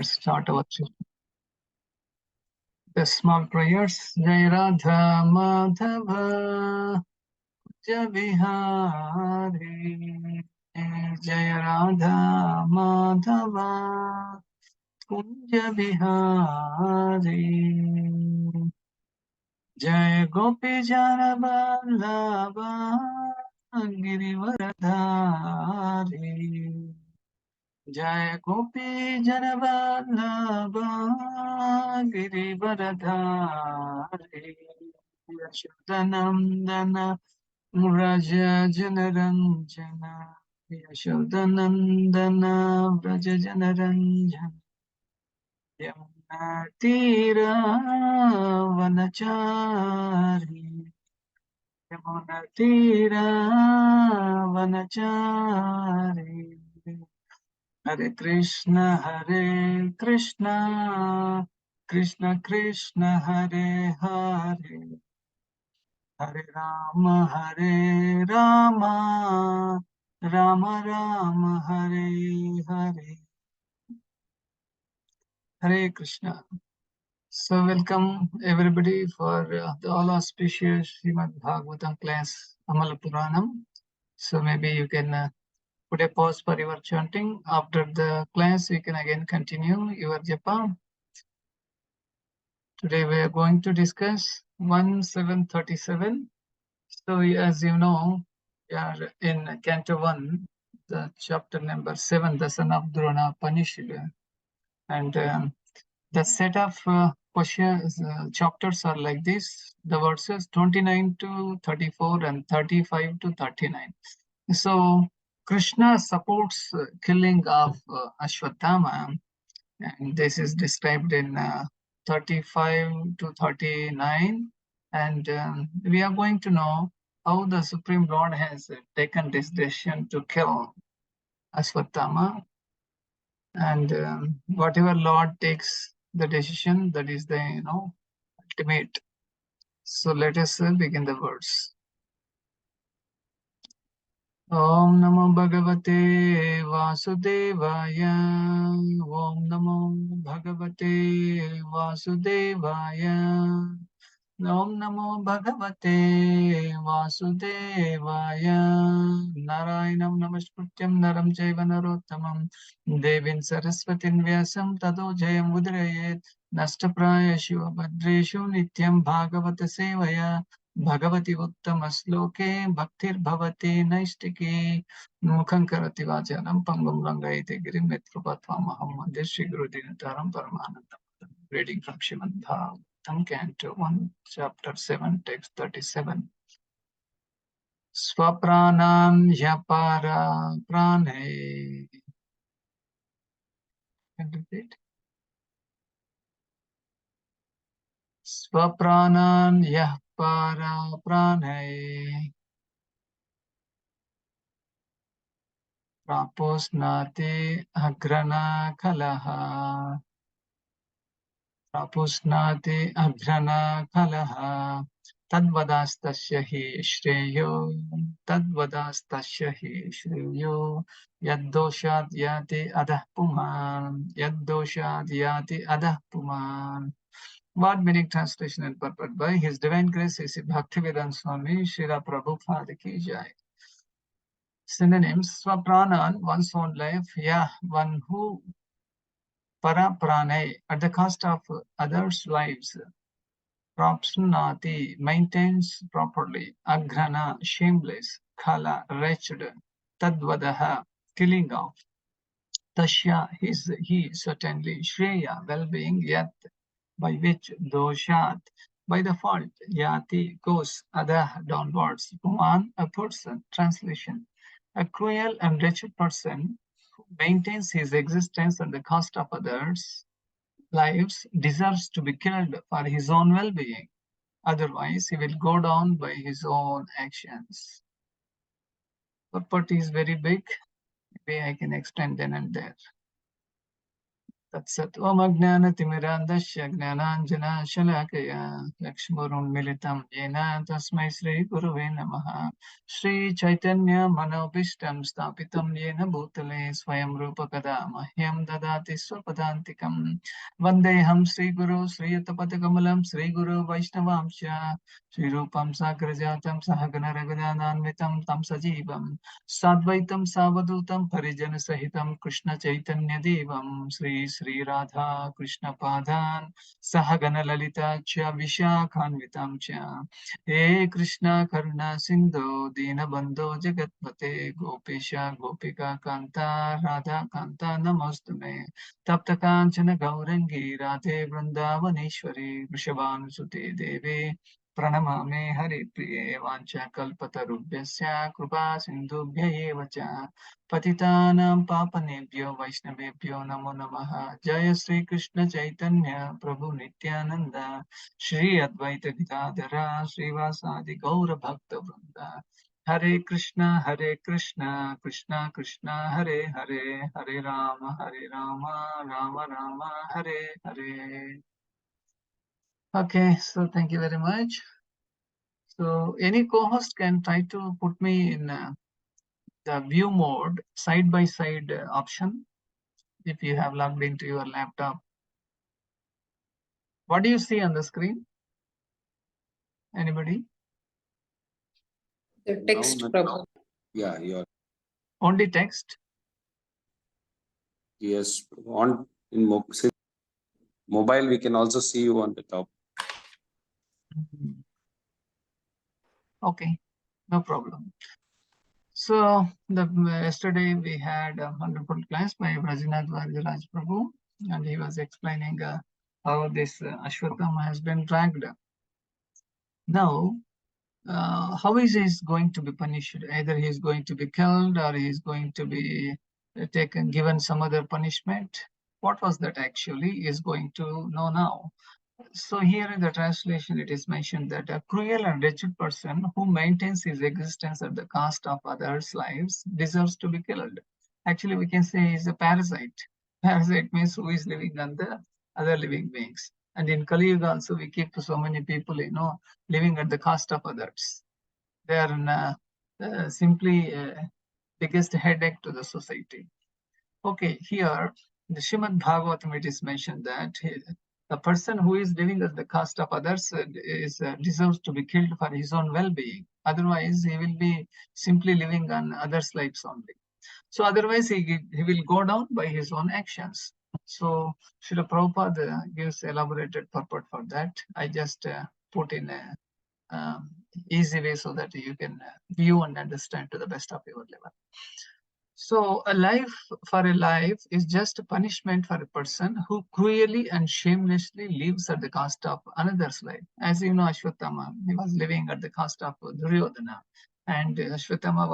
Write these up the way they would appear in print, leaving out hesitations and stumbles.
Start our the small prayers. Jai Radha Madhava Javihari. Jai Radha Madhava Kunja Bihari. Jai Gopi Jana Vallabha Girivaradhari. Jai Gopi Jana Vallabha Girivaradhari. Yashodanandana Vraja Janaranjana. Yashodanandana Vraja Janaranjana. Yamuna Tira Vanachari. Yamuna Tira Vanachari. Hare Krishna, Krishna Krishna, Hare Hare, Hare Rama, Rama Rama, Hare Hare. Hare Krishna. So welcome everybody for the all auspicious Srimad Bhagavatam class, Amala Puranam. So maybe you can put a pause for your chanting. After the class, you can again continue your japa. Today we are going to discuss 1737. So as you know, we are in Canto 1, the chapter number 7, the son of Drona Panishila. And the set of questions, chapters are like this. The verses 29 to 34 and 35 to 39. So Krishna supports killing of Ashwatthama, and this is described in 35 to 39. And we are going to know how the Supreme Lord has taken this decision to kill Ashwatthama. And whatever Lord takes the decision, that is the ultimate. So let us begin the verse. Om Namo Bhagavate Vasudevaya. Om Namo Bhagavate Vasudevaya. Om Namo Bhagavate Vasudevaya. Narayanam Namaskrityam Naram Chaiva Narottamam Devin Saraswatin Vyasam Tado Jayam Udrayet Nashtapraya Shiva Bhadreshu Nityam Bhagavata Sevaya Bhagavati Uttama Sloke Bhaktir Bhavati Naistiki Mukham Karati Vajanam Pangam Rangayate Girim Netrupatvam Aham Shri Guru Dinataram Paramanandam. Reading from Srimad Bhagavatam, Canto 1, Chapter 7, Text 37. Swapranam yapara prane. Can you repeat? Swapranam yapara prane. Prapusnati agrana kalaha. Prapusnati agrana kalaha. Tadvadastasya hi shreyo. Tadvadastasya hi shreyo. Yaddoshat yati adah puman. Yaddoshat yati adah puman. Word meaning, translation and purport by His Divine Grace A.C. Bhaktivedanta Swami Srila Prabhupada Ki Jai. Synonyms: Swapranan, one's own life. Yeah, one who para prane, at the cost of others' lives. Prapsunati, maintains properly. Agrana, shameless. Khala, wretched. Tadvadaha, killing of. Tasya, he certainly. Shreya, well-being. Yat, by which. Doshat, by the fault. Yati, goes. Adah, downwards. Puman, a person. Translation: a cruel and wretched person who maintains his existence at the cost of others' lives deserves to be killed for his own well-being. Otherwise, he will go down by his own actions. Purport is very big. Maybe I can extend then and there. तत्सत् ओम अज्ञानतिमिरान्धस्य ज्ञानाञ्जनशलाकया चक्षुरुन्मिलितं येन तस्मै श्रीगुरुवे नमः। श्रीचैतन्यमनोभीष्टं स्थापितं येन भूतले स्वयं रूपकदा मह्यं ददाति स्वपदान्तिकं। वन्देऽहं श्रीगुरो श्रीयुतपदकमलं श्रीगुरो वैष्णवांश्च श्रीरूपं साग्रजातं सहगण रघुनाथान्वितं तं सजीवं साद्वैतं सावधूतं परिजनसहितं कृष्णचैतन्यदेवं श्री राधा कृष्णपादान् सहगणललिता च विशाखान्वितां च हे कृष्ण करुणा सिन्धो दीनबन्धो जगत्पते गोपेश गोपिका कान्ता राधा कान्ता नमोऽस्तु मे तप्त काञ्चन गौरङ्गी राधे वृन्दावनेश्वरी वृषभानुसुते देवे प्रणमामि हरिप्रिये वाञ्छाकल्पतरुभ्यश्च कृपा सिन्धुभ्य एव च पतितानां पावनेभ्यो वैष्णवेभ्यो नमो नमः। जय श्री कृष्ण चैतन्य प्रभु नित्यानंद श्री अद्वैत गदाधर श्रीवासादि गौर भक्त वृंद। हरे कृष्णा कृष्ण कृष्ण हरे हरे, हरे Ram Ram Ram Hare Hare. Okay, so thank you very much. So any co-host can try to put me in the view mode side by side option if you have logged into your laptop. What do you see on the screen? Anybody? The text, Prabhu. Yeah, you're Only text? yes. On in mobile, we can also see you on the top. Okay, no problem. So yesterday we had a wonderful class by Rajinath Vajaraj Prabhu, and he was explaining how this Ashwatthama has been dragged. Now, how is he going to be punished? Either he is going to be killed or he is going to be given some other punishment. What was that actually? He is going to know now. So here in the translation, it is mentioned that a cruel and wretched person who maintains his existence at the cost of others' lives deserves to be killed. Actually, we can say he's a parasite. Parasite means who is living on the other living beings. And in Kali Yuga also, we keep so many people, living at the cost of others. They are simply biggest headache to the society. Okay, here the Srimad Bhagavatam it is mentioned that the person who is living at the cost of others deserves to be killed for his own well-being. Otherwise, he will be simply living on others' lives only. So otherwise, he will go down by his own actions. So Srila Prabhupada gives elaborated purport for that. I just put in a easy way so that you can view and understand to the best of your level. So a life for a life is just a punishment for a person who cruelly and shamelessly lives at the cost of another's life. As you know, Ashwatthama, he was living at the cost of Duryodhana, and Ashwatthama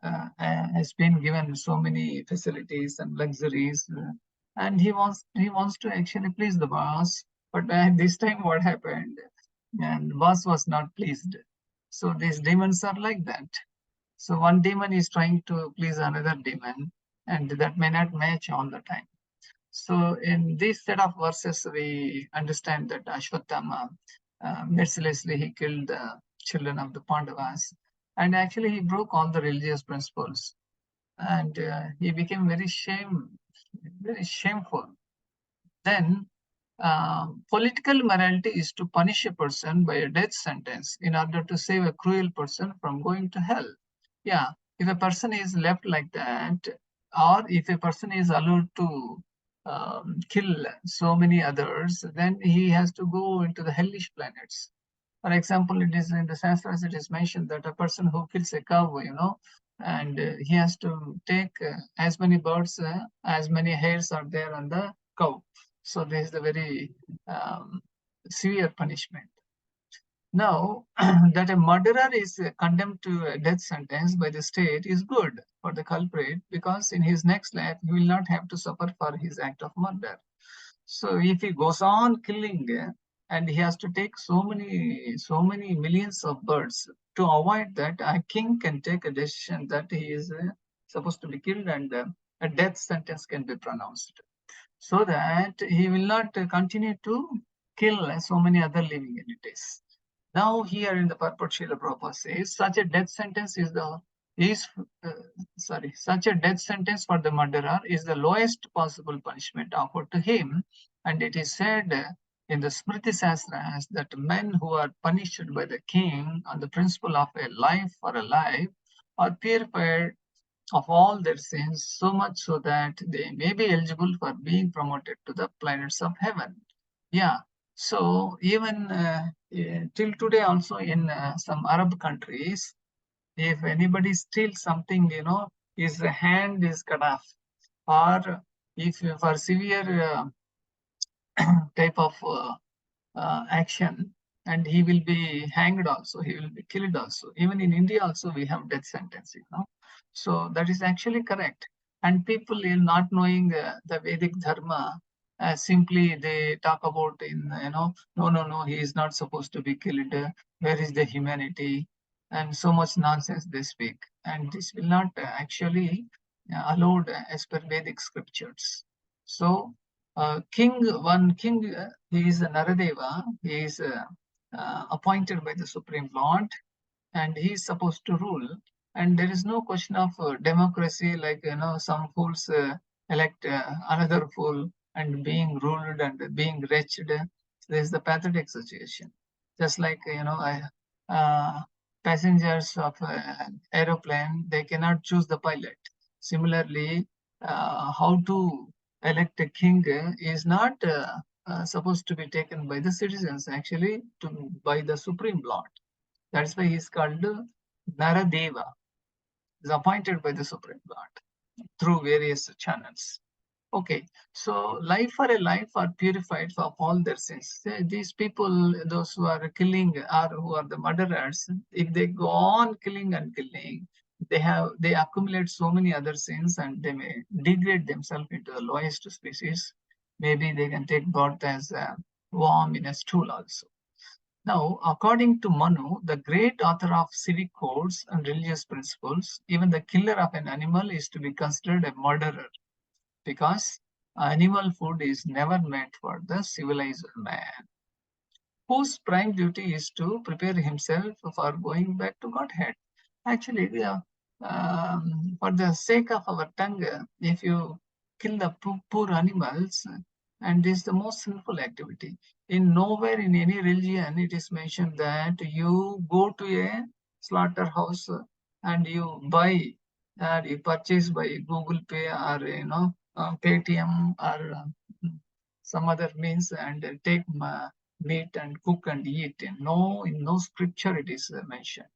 has been given so many facilities and luxuries, and he wants to actually please the boss. But this time, what happened? And boss was not pleased. So these demons are like that. So one demon is trying to please another demon, and that may not match all the time. So in this set of verses, we understand that Ashwatthama mercilessly he killed the children of the Pandavas, and actually he broke all the religious principles, and he became very shameful. Then political morality is to punish a person by a death sentence in order to save a cruel person from going to hell. Yeah, if a person is left like that, or if a person is allowed to kill so many others, then he has to go into the hellish planets. For example, it is in the Sanskrit, it is mentioned that a person who kills a cow, and he has to take as many birds, as many hairs are there on the cow. So this is the very severe punishment. Now, that a murderer is condemned to a death sentence by the state is good for the culprit because in his next life, he will not have to suffer for his act of murder. So if he goes on killing and he has to take so many millions of birds, to avoid that, a king can take a decision that he is supposed to be killed and a death sentence can be pronounced. so that he will not continue to kill so many other living entities. Now here in the purport, Srila Prabhupada says, such a death sentence such a death sentence for the murderer is the lowest possible punishment offered to him. And it is said in the Smriti Sastras that men who are punished by the king on the principle of a life for a life are purified of all their sins, so much so that they may be eligible for being promoted to the planets of heaven. Yeah. So even till today, also in some Arab countries, if anybody steals something, his hand is cut off, or if for severe type of action, and he will be hanged also, he will be killed also. Even in India also we have death sentence, So that is actually correct. And people in not knowing the Vedic Dharma, simply they talk about no, he is not supposed to be killed. Where is the humanity? And so much nonsense they speak. And this will not actually allowed as per Vedic scriptures. So one king, he is a Naradeva, he is appointed by the Supreme Lord, and he is supposed to rule. And there is no question of democracy, like some fools elect another fool and being ruled and being wretched. There is the pathetic situation. Just like passengers of aeroplane, they cannot choose the pilot. Similarly, how to elect a king is not supposed to be taken by the citizens, actually by the Supreme Lord. That's why he's called Naradeva. Is appointed by the Supreme Lord through various channels. Okay, so life for a life are purified of all their sins. These people, those who are killing or who are the murderers, if they go on killing and killing, they accumulate so many other sins and they may degrade themselves into the lowest species. Maybe they can take birth as a worm in a stool also. Now, according to Manu, the great author of civic codes and religious principles, even the killer of an animal is to be considered a murderer, because animal food is never meant for the civilized man, whose prime duty is to prepare himself for going back to Godhead. Actually, for the sake of our tongue, if you kill the poor animals, and this is the most sinful activity. In nowhere in any religion it is mentioned that you go to a slaughterhouse and you buy or you purchase by Google Pay or Paytm or some other means and take meat and cook and eat. No, in no scripture it is mentioned.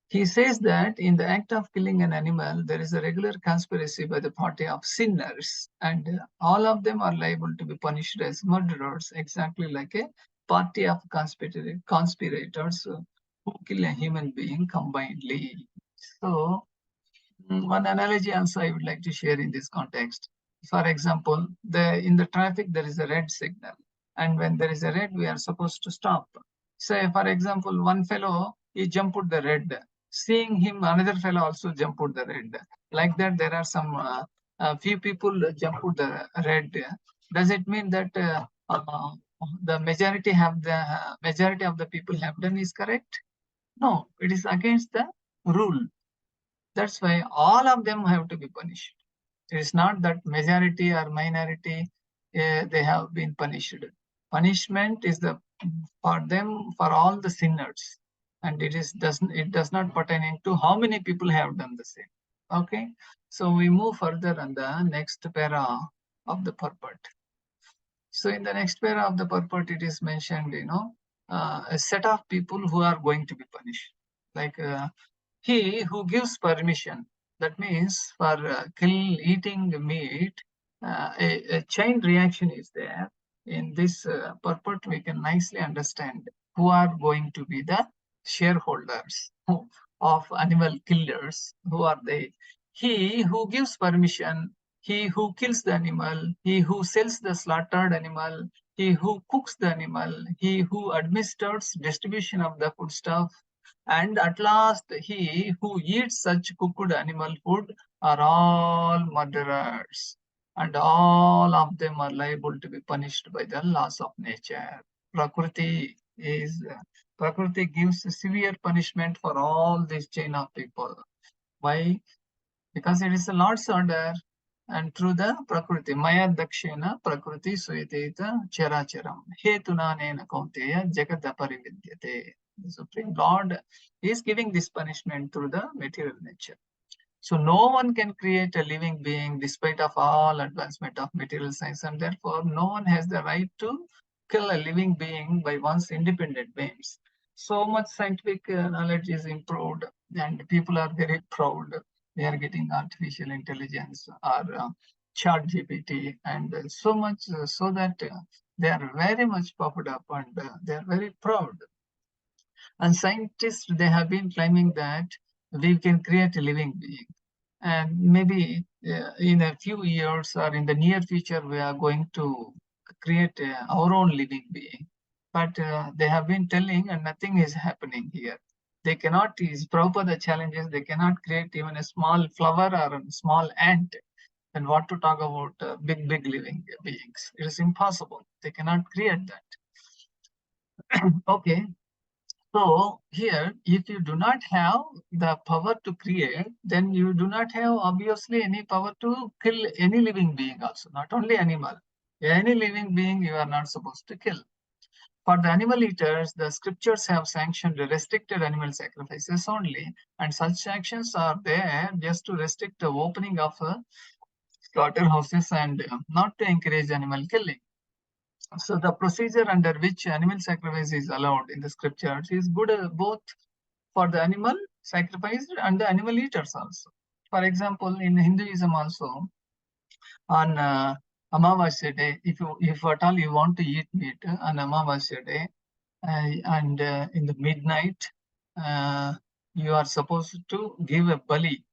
He says that in the act of killing an animal, there is a regular conspiracy by the party of sinners, and all of them are liable to be punished as murderers, exactly like a party of conspirators who kill a human being combinedly. So, one analogy also I would like to share in this context. For example, in the traffic there is a red signal, and when there is a red, we are supposed to stop. Say, for example, one fellow he jumped the red. Seeing him, another fellow also jumped the red. Like that, there are some few people jumped the red. Does it mean that the majority of the people have done is correct? No, it is against the rule. That's why all of them have to be punished. It is not that majority or minority they have been punished. Punishment is for them, for all the sinners, and it does not pertain to how many people have done the same. Okay, so we move further on the next para of the purport. So in the next para of the purport, it is mentioned, a set of people who are going to be punished, like he who gives permission. That means for eating meat, a chain reaction is there. In this purport, we can nicely understand who are going to be the shareholders of animal killers. Who are they? He who gives permission, he who kills the animal, he who sells the slaughtered animal, he who cooks the animal, he who administers distribution of the foodstuff, and at last he who eats such cooked animal food are all murderers. and all of them are liable to be punished by the laws of nature. Prakriti is Prakriti gives severe punishment for all this chain of people. Why? Because it is the Lord's order, and through the Prakriti, Maya Dakshina Prakriti Suyateta Characharam, Hetunanena Kaunteya Jagadaparividyate. The Supreme Lord is giving this punishment through the material nature. So no one can create a living being despite of all advancement of material science, and therefore no one has the right to kill a living being by one's independent means. So much scientific knowledge is improved, and people are very proud. They are getting artificial intelligence or chat GPT, and so much so that they are very much puffed up, and they are very proud. And scientists, they have been claiming that we can create a living being. And maybe in a few years or in the near future, we are going to create our own living being. But they have been telling, and nothing is happening here. They cannot, is Prabhupada challenges, they cannot create even a small flower or a small ant. And what to talk about big living beings? It is impossible. They cannot create that. Okay. So here, if you do not have the power to create, then you do not have obviously any power to kill any living being also, not only animal. Any living being you are not supposed to kill. For the animal eaters, the scriptures have sanctioned restricted animal sacrifices only, and such actions are there just to restrict the opening of slaughterhouses and not to encourage animal killing. So the procedure under which animal sacrifice is allowed in the scriptures is good both for the animal sacrificed and the animal eaters also. For example, in Hinduism also, on Amavasya day, if at all you want to eat meat on Amavasya day, and in the midnight, you are supposed to give a bali,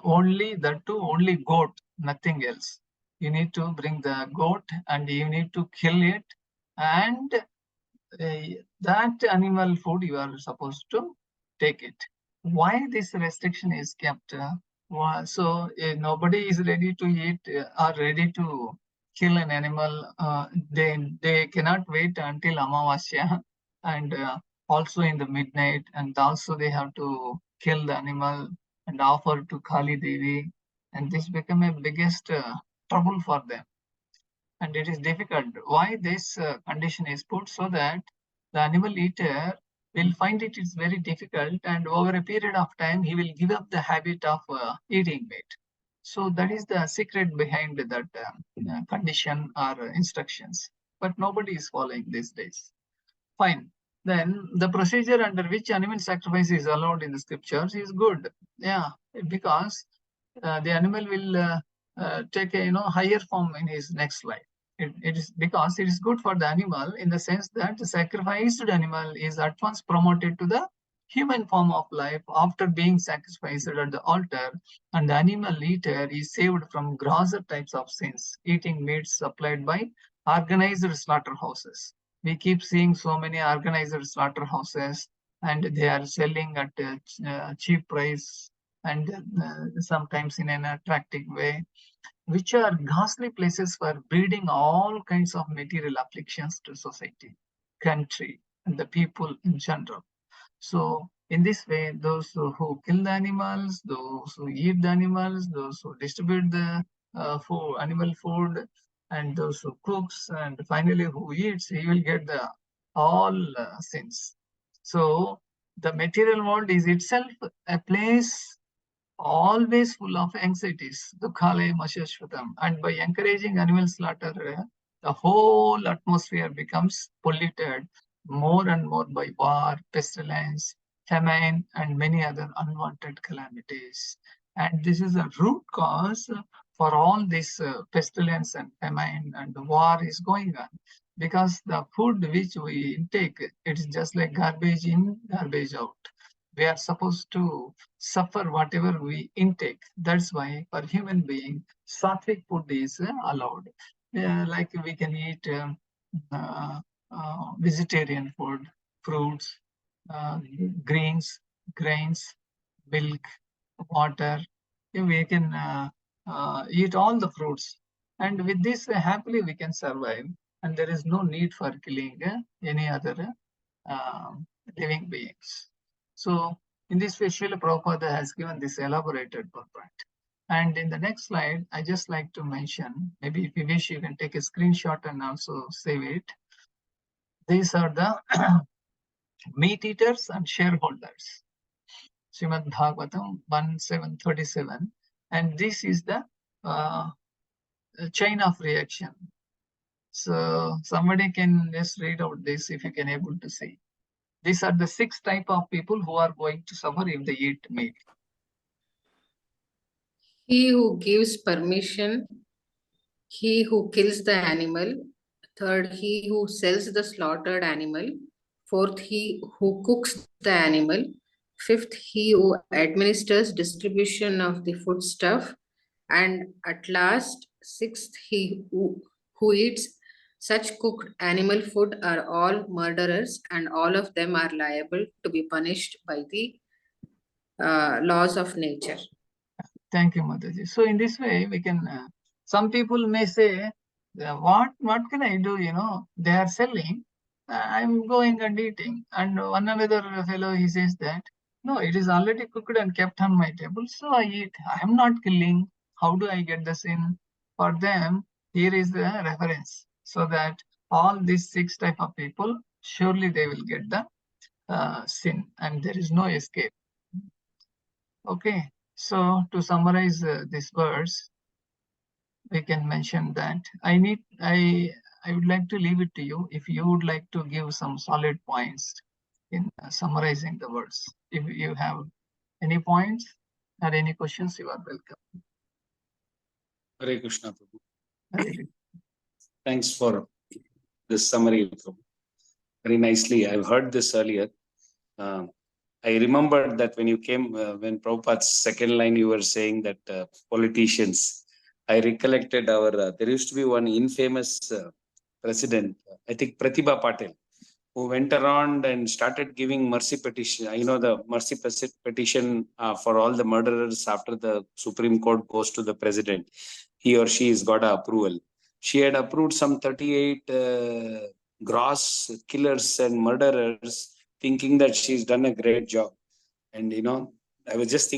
only that too, only goat, nothing else. You need to bring the goat and you need to kill it, and that animal food you are supposed to take it. Why this restriction is kept? So nobody is ready to eat or ready to kill an animal. They cannot wait until Amavasya and also in the midnight, and also they have to kill the animal and offer to Kali Devi, and this become a biggest trouble for them, and it is difficult. Why this condition is put? So that the animal eater will find it is very difficult, and over a period of time he will give up the habit of eating meat. So that is the secret behind that condition or instructions, but nobody is following these days. Fine. Then the procedure under which animal sacrifice is allowed in the scriptures is good. Yeah, because the animal will take a higher form in his next life. It is because it is good for the animal in the sense that the sacrificed animal is at once promoted to the human form of life after being sacrificed at the altar, and the animal eater is saved from grosser types of sins, eating meats supplied by organized slaughterhouses. We keep seeing so many organized slaughterhouses, and they are selling at a cheap price, and sometimes in an attractive way, which are ghastly places for breeding all kinds of material afflictions to society, country, and the people in general. So in this way, those who kill the animals, those who eat the animals, those who distribute the animal food, and those who cooks, and finally who eats, he will get the all sins. So the material world is itself a place always full of anxieties, dukhale mashashvatam. And by encouraging animal slaughter, the whole atmosphere becomes polluted more and more by war, pestilence, famine, and many other unwanted calamities. And this is a root cause for all this pestilence and famine and war is going on. Because the food which we intake, it is just like garbage in, garbage out. We are supposed to suffer whatever we intake. That's why for human being, sattvic food is allowed. Like we can eat uh, vegetarian food, fruits, uh, greens, grains, milk, water. We can eat all the fruits. And with this, happily we can survive. And there is no need for killing any other living beings. So in this way, Srila Prabhupada has given this elaborated purport. And in the next slide, I just like to mention, maybe if you wish, you can take a screenshot and also save it. These are the meat eaters and shareholders. Srimad Bhagavatam 1.7.37. And this is the chain of reaction. So somebody can just read out this if you can able to see. These are the 6 type of people who are going to suffer if they eat meat. He who gives permission, he who kills the animal, third, he who sells the slaughtered animal, fourth, he who cooks the animal, fifth, he who administers distribution of the foodstuff, and at last, sixth, he who eats such cooked animal food are all murderers, and all of them are liable to be punished by the laws of nature. Thank you, Mataji. So in this way, we can, some people may say, what can I do? You know, they are selling, I'm going and eating. And one another fellow, he says that, no, it is already cooked and kept on my table, so I eat. I am not killing. How do I get the sin? For them, here is the reference. So that all these 6 type of people, surely they will get the sin and there is no escape. Okay. So to summarize this verse, we can mention that I would like to leave it to you if you would like to give some solid points in summarizing the verse. If you have any points or any questions, you are welcome. Hare Krishna, Prabhu. Hare Krishna. Thanks for this summary, Prabhu. Very nicely. I've heard this earlier. I remembered that when you came, when Prabhupada's second line, you were saying that politicians. I recollected there used to be one infamous president, I think Pratibha Patil, who went around and started giving mercy petition. You know, the mercy petition for all the murderers after the Supreme Court goes to the president. He or she has got approval. She had approved some 38 gross killers and murderers, thinking that she's done a great job. And, you know, I was just thinking